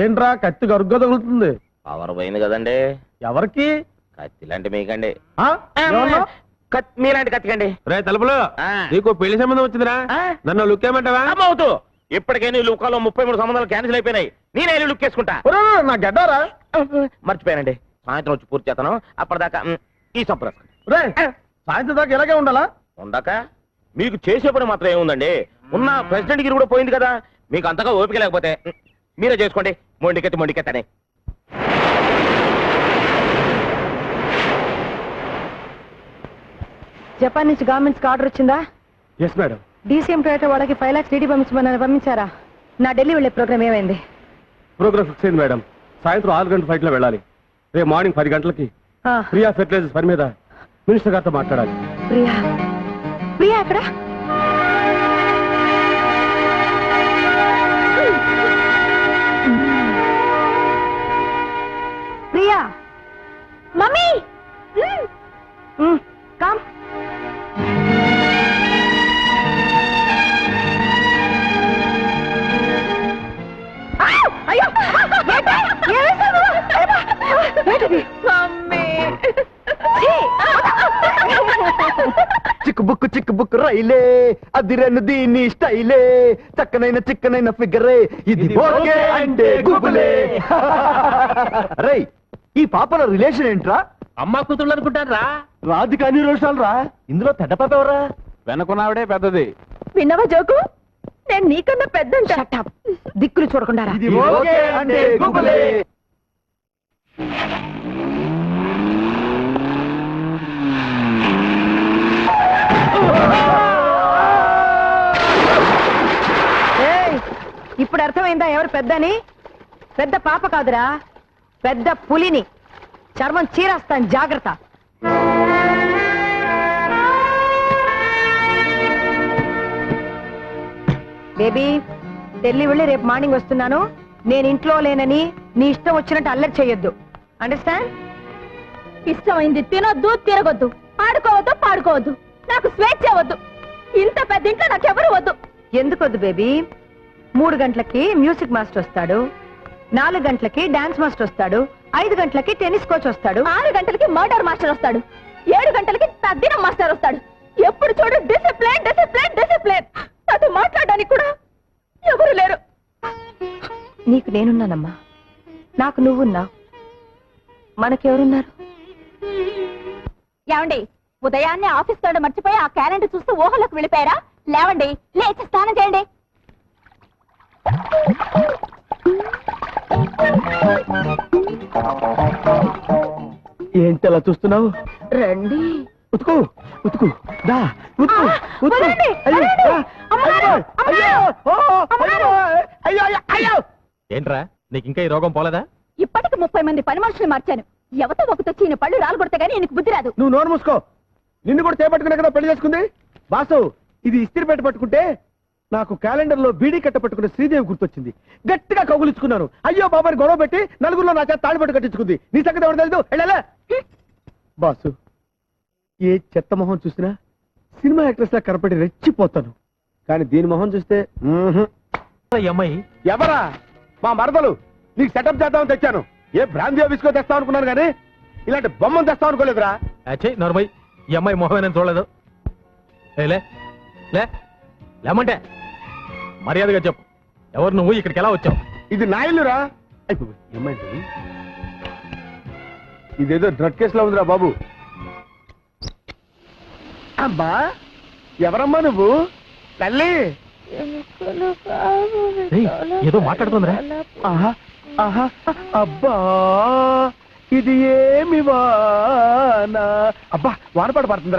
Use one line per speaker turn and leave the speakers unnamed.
ఏంట్రా కత్తి గరుగ్గా తగులుతుంది?
పవర్ పోయింది కదండి.
ఎవరికి?
కత్తి లాంటి మీకండి.
మీలాంటి కత్తికండి. రే తలుపులు, నీకు పెళ్లి సంబంధం వచ్చిందిరా, నన్ను లుక్ ఏమంటావా?
అవుతూ ఇప్పటికే నీ లుక్కాలో 33 సంబంధాలు క్యాన్సిల్ అయిపోయినాయి. నేనే లుక్ వేసుకుంటా.
నా గడ్డారా
మర్చిపోయానండి. సాయంత్రం వచ్చి పూర్తి చేస్తాను. అప్పటిదాకా ఈ సంప్రదాయం.
రే సాయంత్రం దాకా ఇలాగే ఉండాలా?
ఉండక మీకు చేసే పని మాత్రం ఏముందండి? ఉన్న ప్రెసిడెంట్ గిరి కూడా పోయింది కదా. మీకు అంతగా ఓపిక లేకపోతే మీరే చేసుకోండి. మొండికెత్తని
జపాన్ నుంచి గవర్నమెంట్ ఆర్డర్ వచ్చిందా?
Yes madam.
డీసీఎం టొయోటా వాళ్ళకి 5 lakhs డీడీ పంపించారా? నా ఢిల్లీ వెళ్ళే ప్రోగ్రామ్ ఏమైంది?
ప్రోగ్రామ్ ఫిక్స్ అయింది మేడం. సాయంత్రం 6 గంటల ఫ్లైట్ లో వెళ్ళాలి. రేపు మార్నింగ్ 10 గంటలకి ప్రియా ఫెర్టిలైజర్స్ పని మీద మినిస్టర్ గారితో మాట్లాడాలి.
ప్రియా ప్రియా ఎక్కడ? Priya mummy come. అయ్యో
చిక్కు బుక్ రైలే అదిరను దీని స్టైలే చిక్కనైన ఫిగరే ఇది ఓకే అంటే గుబులే. రై ఈ పాపల రిలేషన్ ఏంట్రా?
అమ్మా కూతుళ్ళు అనుకుంటారా?
రాధిక అన్ని రోషాలు రా. ఇందులో పెద్ద పాప ఎవరా?
వెనకున్నావిడే పెద్దది.
విన్నవా జోకు? నేను నీకన్నా పెద్ద. దిక్కులు చూడకుండా
ఇది ఓకే అంటే గుబులే.
ఇప్పుడు అర్థమైందా ఎవరు పెద్దని? పెద్ద పాప కాదురా, పెద్ద పులిని. చర్మం చీరేస్తాను, జాగ్రత్త. బేబీ ఢిల్లీ వెళ్ళి రేపు మార్నింగ్ వస్తున్నాను. నేను ఇంట్లో లేనని నీ ఇష్టం వచ్చినట్టు అల్లరి చెయ్యొద్దు. అండర్స్టాండ్?
ఇష్టమైంది తినొద్దు, తిరగొద్దు, ఆడుకోవద్దు, పాడుకోవద్దు. నాకు స్వేచ్ఛ వద్దు. ఇంత పెద్ద ఇంట్లో నాకెవరు వద్దు.
ఎందుకు వద్దు బేబీ? 3 గంటలకి మ్యూజిక్ మాస్టర్ వస్తాడు, 4 గంటలకి డాన్స్ మాస్టర్ వస్తాడు, 5 గంటలకి టెన్నిస్ కోచ్ వస్తాడు,
6 గంటలకి మర్డర్ మాస్టర్ వస్తాడు, 7 గంటలకి తద్దినం మాస్టర్ వస్తాడు. ఎప్పుడు చూడు డిసిప్లిన్ డిసిప్లిన్ డిసిప్లిన్. నాతో మాట్లాడడానికి కూడా ఎవరు లేరు.
నీకు నేనున్నానమ్మా, నాకు నువ్వున్నావు, మనకెవరున్నారు?
ఏమండి, ఉదయాన్నే ఆఫీస్ తోడ మర్చిపోయి ఆ క్యాలెండర్ చూస్తూ ఊహలోకి వెళ్ళిపోయారా? లేవండి, లేచి స్నానం చేయండి.
ఏంటి అలా చూస్తున్నావు?
రండి.
ఉతుకు ఉతుకు దా ఉతుకు ఉతుకు.
ఏంట్రా నీకు ఇంకా ఈ రోగం పోలేదా?
ఇప్పటికి 30 మంది పని మనుషులు మార్చాను. ఎవతో ఒకతొచ్చి ఈయన పళ్ళు రాలగొడితే గానీ ఈయనకు బుద్ధి రాదు.
నువ్వు నోరు మూసుకో. నిన్ను కూడా చేపట్టుకునే కదా పెళ్లి చేసుకుంది. బాసు, ఇది ఇస్త్రీ పెట్టి పట్టుకుంటే నాకు క్యాలెండర్ లో బీడీ కట్ట పట్టుకున్న శ్రీదేవి గుర్తొచ్చింది. గట్టిగా కౌగులించుకున్నాను. అయ్యో బాబాని గొడవ పెట్టి నలుగురిలో నా చేత తాళిపట్టు కట్టించుకుంది. నీ సంగతి ఎవరు తెలీదు? వెళ్ళాలా? బాసు, ఏ చెత్త మొహం చూసినా సినిమా యాక్ట్రెస్ లా కనపడి రెచ్చిపోతాను. కానీ దీని మొహం చూస్తే
అమ్మాయి
ఎవరా? మా మరదలు. నీకు సెటప్ చేద్దామని తెచ్చాను. ఏ బ్రాందీ విస్కో తెస్తావు అనుకున్నాను కానీ ఇలాంటి బొమ్మను తెస్తావు అనుకోలేదురా.
నర్మయ్, ఈ అమ్మాయి మొహమే నేను చూడలేదు. లేమంటే మర్యాదగా చెప్పు, ఎవరు నువ్వు? ఇక్కడికి ఎలా వచ్చావు?
ఇది నా ఇల్లురా. ఏమైంది? ఇదేదో డ్రగ్ కేసులో ఉందిరా బాబు. అమ్మా, ఎవరమ్మా నువ్వు? తల్లి
ఏదో మాట్లాడుతుందిరా.
అబ్బా, ఇది ఏమి వాన? అబ్బా, వానపాట పడుతుందిరా.